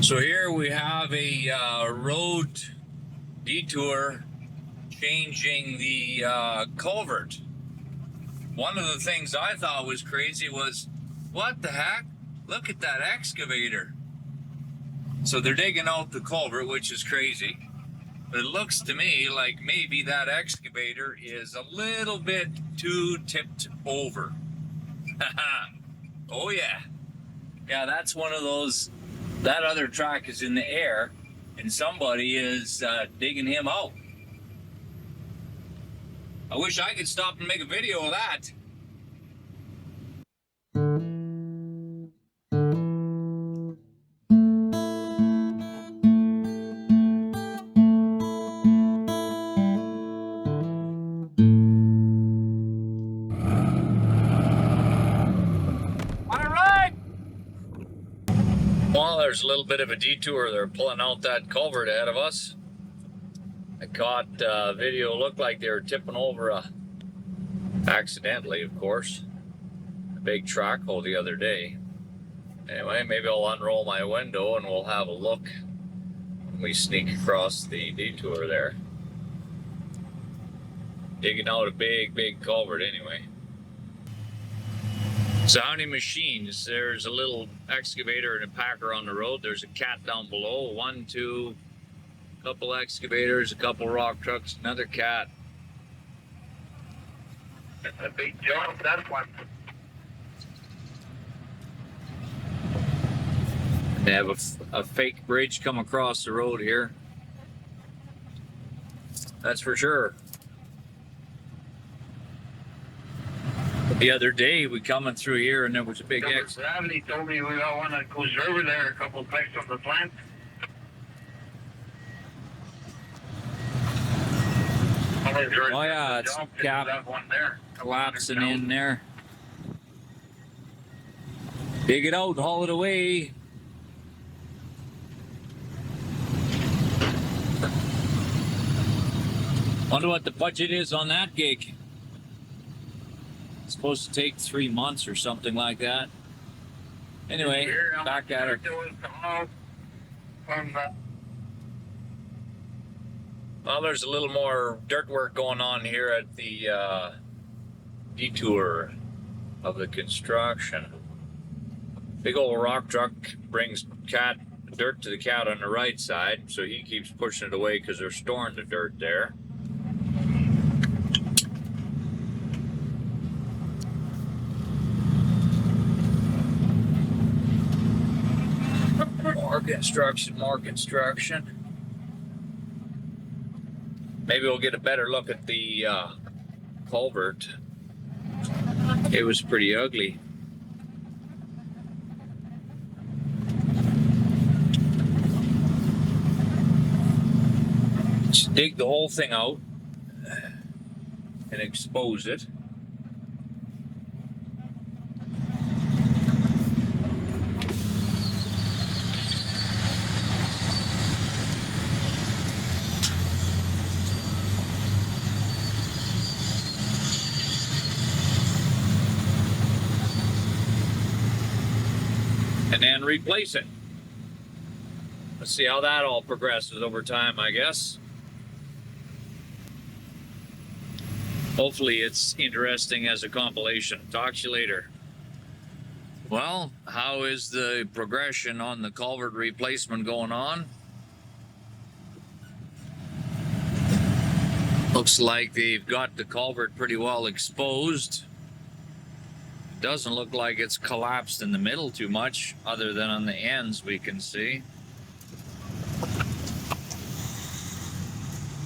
So here we have a road detour changing the culvert. One of the things I thought was crazy was, what the heck? Look at that excavator. So they're digging out the culvert, which is crazy. But it looks to me like maybe that excavator is a little bit too tipped over. Oh yeah. Yeah, that's one of those. That other track is in the air, and somebody is digging him out. I wish I could stop and make a video of that. Well, there's a little bit of a detour. They're pulling out that culvert ahead of us. I caught video, looked like they were tipping over accidentally, of course, a big track hole the other day. Anyway, maybe I'll unroll my window and we'll have a look when we sneak across the detour there. Digging out a big culvert anyway. Sounding machines. There's a little excavator and a packer on the road. There's a cat down below. One, two, couple excavators, a couple rock trucks, another cat. That's a big job, that one. They have a fake bridge come across the road here. That's for sure. The other day we coming through here and there was a big Bradley told me we got one that goes over there a couple of places on the plant. Oh yeah, it's collapsing in there. Dig it out, haul it away. Wonder what the budget is on that gig. It's supposed to take 3 months or something like that. Anyway, back at her. Well, there's a little more dirt work going on here at the detour of the construction. Big old rock truck brings dirt to the cat on the right side, so he keeps pushing it away because they're storing the dirt there. More construction. Maybe we'll get a better look at the culvert. It was pretty ugly. Just dig the whole thing out and expose it. And then replace it. Let's see how that all progresses over time, I guess. Hopefully it's interesting as a compilation. Talk to you later. Well, how is the progression on the culvert replacement going on? Looks like they've got the culvert pretty well exposed. Doesn't look like it's collapsed in the middle too much, other than on the ends we can see.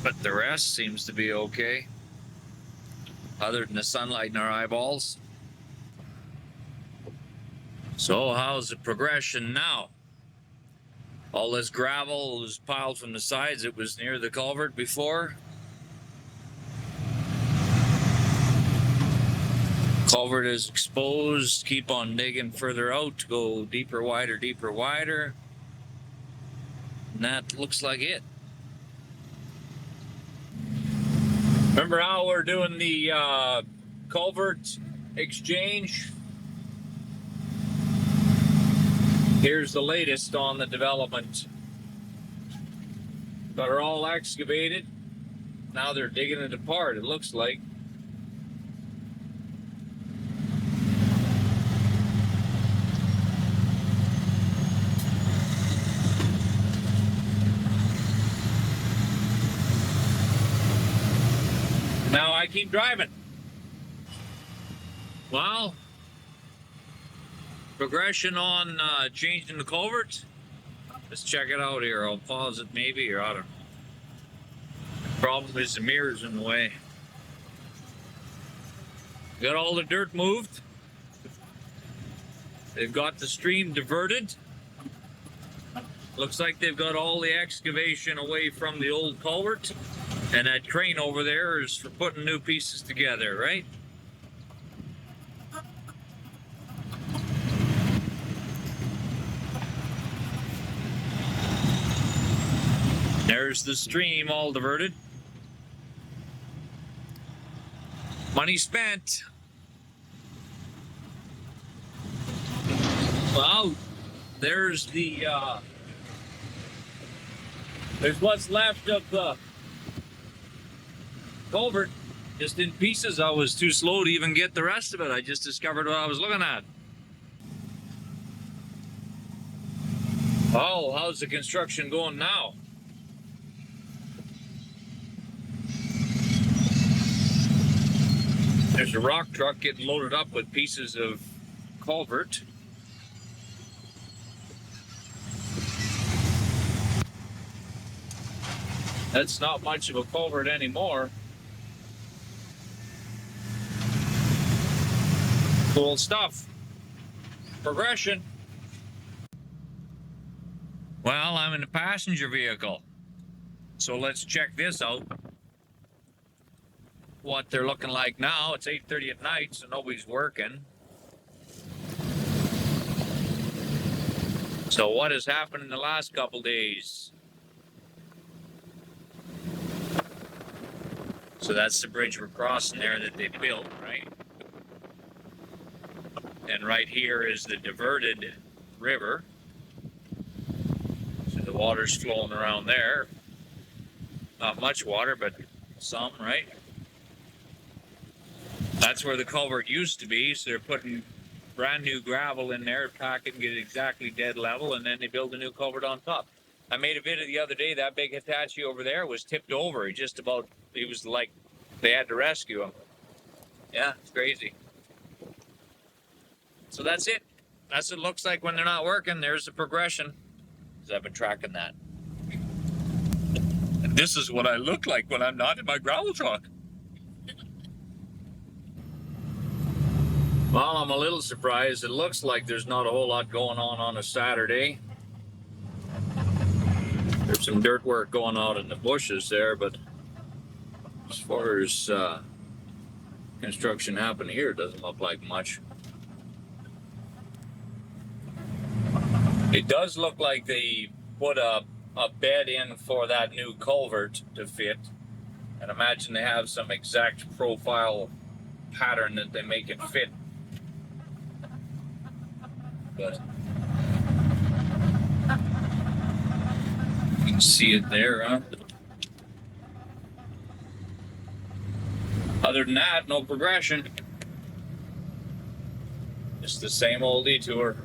But the rest seems to be okay, other than the sunlight in our eyeballs. So how's the progression now? All this gravel was piled from the sides. It was near the culvert before. Culvert is exposed. Keep on digging further out to go deeper, wider, deeper, wider. And that looks like it. Remember how we're doing the culvert exchange? Here's the latest on the development. Got her all excavated. Now they're digging it apart, it looks like. Now I keep driving. Well, progression on changing the culvert. Let's check it out here. I'll pause it maybe, or I don't know. The problem is the mirror's in the way. Got all the dirt moved. They've got the stream diverted. Looks like they've got all the excavation away from the old culvert. And that crane over there is for putting new pieces together, right? There's the stream all diverted. Money spent. Well, there's the there's what's left of the culvert, just in pieces. I was too slow to even get the rest of it. I just discovered what I was looking at. Oh, how's the construction going now? There's a rock truck getting loaded up with pieces of culvert. That's not much of a culvert anymore. Cool stuff. Progression. Well, I'm in a passenger vehicle. So let's check this out. What they're looking like now. It's 8:30 at night, so nobody's working. So what has happened in the last couple days? So that's the bridge we're crossing there that they built, right? And right here is the diverted river. So the water's flowing around there. Not much water, but some, right? That's where the culvert used to be, so they're putting brand new gravel in there, pack it and get it exactly dead level, and then they build a new culvert on top. I made a video the other day, that big Hitachi over there was tipped over. He was like, they had to rescue him. Yeah, it's crazy. So that's it. That's what it looks like when they're not working. There's the progression, because I've been tracking that. And this is what I look like when I'm not in my gravel truck. Well, I'm a little surprised. It looks like there's not a whole lot going on a Saturday. There's some dirt work going on in the bushes there, but as far as construction happening here, it doesn't look like much. It does look like they put a bed in for that new culvert to fit. And imagine they have some exact profile pattern that they make it fit. But you can see it there, huh? Other than that, no progression. Just the same old detour.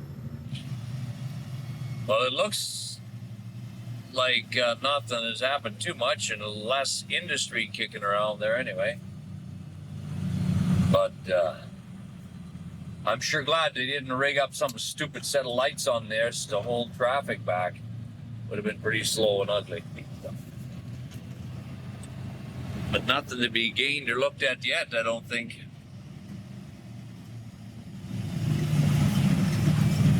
Well, it looks like nothing has happened too much and less industry kicking around there anyway. But I'm sure glad they didn't rig up some stupid set of lights on there to hold traffic back. Would have been pretty slow and ugly. But nothing to be gained or looked at yet, I don't think.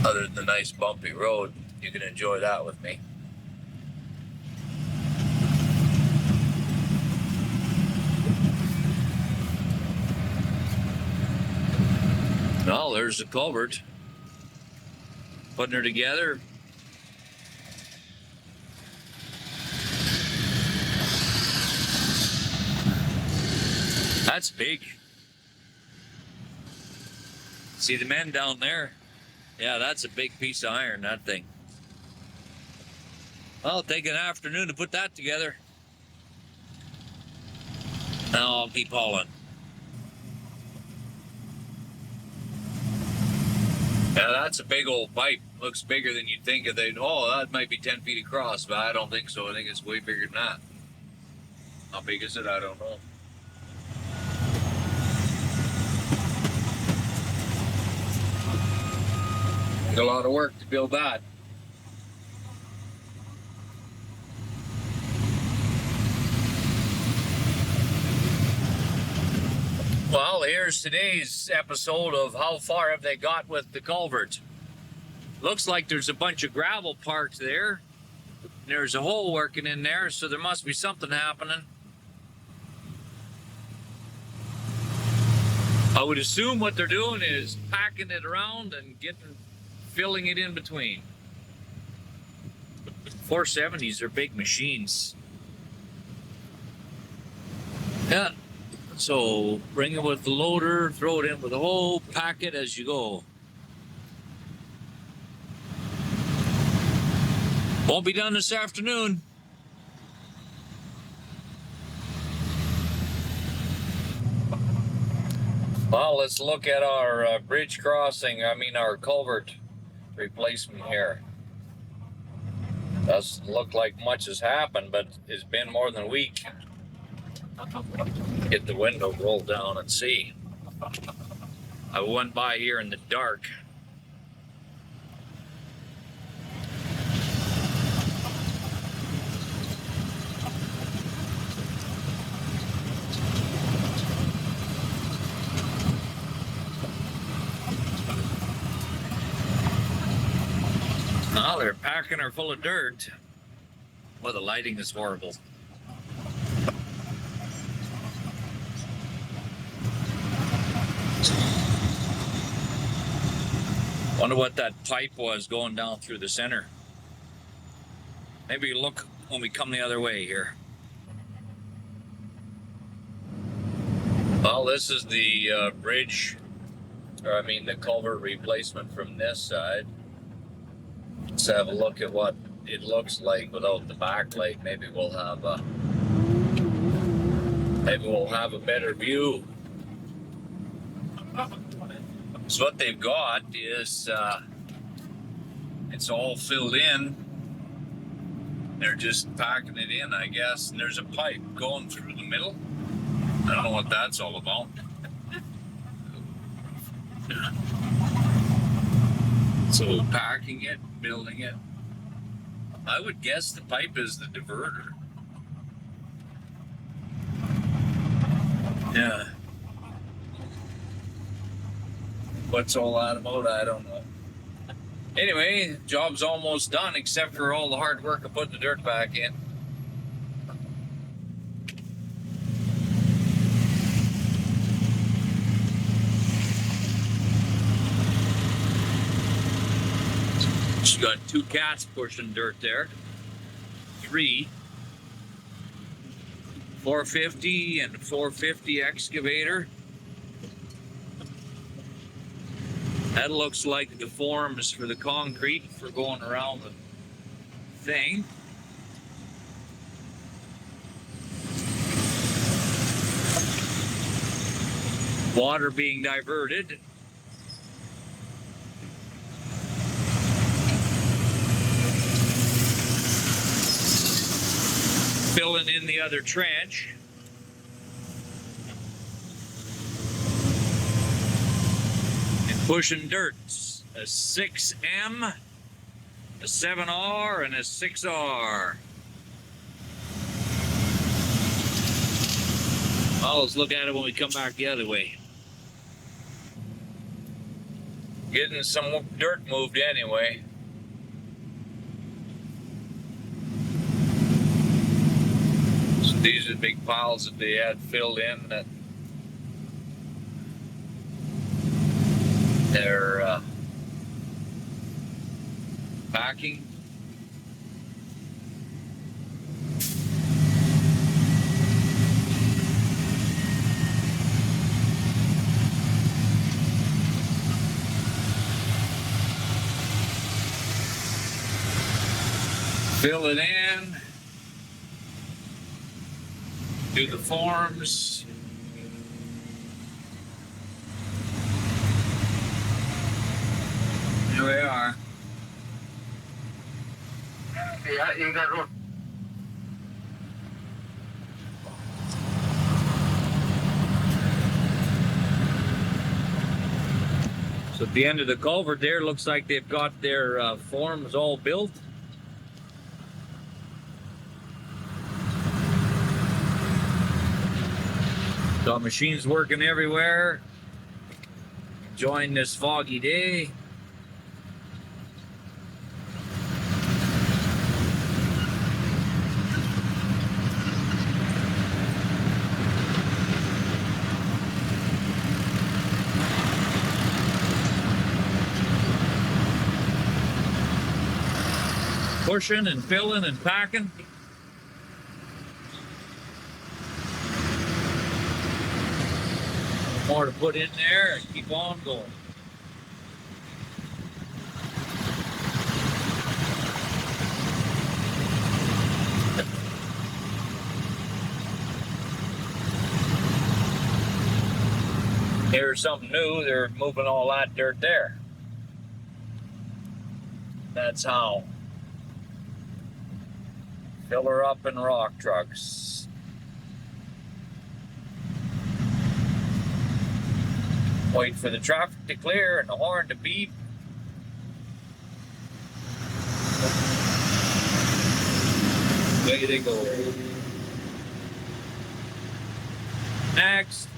Other than the nice bumpy road, you can enjoy that with me. Well, there's the culvert. Putting her together. That's big. See the men down there? Yeah, that's a big piece of iron, that thing. Well, it'll take an afternoon to put that together. Now I'll keep hauling. Yeah, that's a big old pipe. Looks bigger than you'd think. Oh, that might be 10 feet across, but I don't think so. I think it's way bigger than that. How big is it? I don't know. A lot of work to build that. Well, here's today's episode of How Far Have They Got with the Culvert. Looks like there's a bunch of gravel parked there. There's a hole working in there, so there must be something happening. I would assume what they're doing is packing it around and filling it in between. 470s are big machines. Yeah. So bring it with the loader, throw it in with the hole, pack it as you go. Won't be done this afternoon. Well, let's look at our bridge crossing, our culvert replacement here. Doesn't look like much has happened, but it's been more than a week. Get the window rolled down and see. I went by here in the dark. Well, they're packing her full of dirt. Well, the lighting is horrible. Wonder what that pipe was going down through the center. Maybe look when we come the other way here. Well, this is the bridge, the culvert replacement from this side. Let's have a look at what it looks like without the backlight. Maybe we'll have a better view. So what they've got is it's all filled in. They're just packing it in, I guess. And there's a pipe going through the middle. I don't know what that's all about. So packing it, building it. I would guess the pipe is the diverter. Yeah. What's all that about? I don't know. Anyway, job's almost done except for all the hard work of putting the dirt back in. She got 2 cats pushing dirt there. 3. 450 and 450 excavator. That looks like the forms for the concrete for going around the thing. Water being diverted. Filling in the other trench. And pushing dirt. A 6M, a 7R, and a 6R. Well, let's look at it when we come back the other way. Getting some dirt moved anyway. These are big piles that they had filled in that they're packing. Fill it in. Do the forms. Here we are. Yeah, you got one. So at the end of the culvert there, looks like they've got their forms all built. Got machines working everywhere. Enjoying this foggy day. Pushing and filling and packing. More to put in there and keep on going. Here's something new. They're moving all that dirt there. That's how. Fill her up in rock trucks. Wait for the traffic to clear and the horn to beep. Way they go. Next.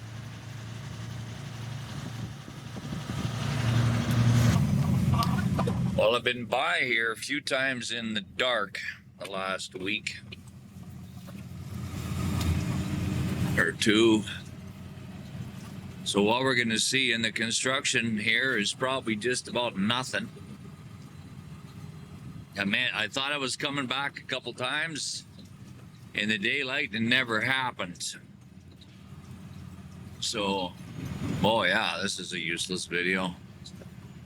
Well, I've been by here a few times in the dark the last week or two. So what we're going to see in the construction here is probably just about nothing. I thought I was coming back a couple times in the daylight and it never happened. So, oh yeah, this is a useless video.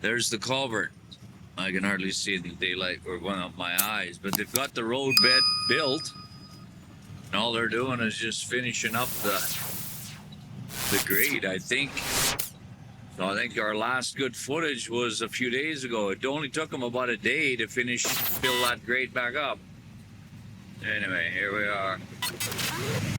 There's the culvert. I can hardly see it in the daylight or going up my eyes, but they've got the road bed built and all they're doing is just finishing up the grade, I think. So I think our last good footage was a few days ago. It only took them about a day to fill that grade back up. Anyway, here we are.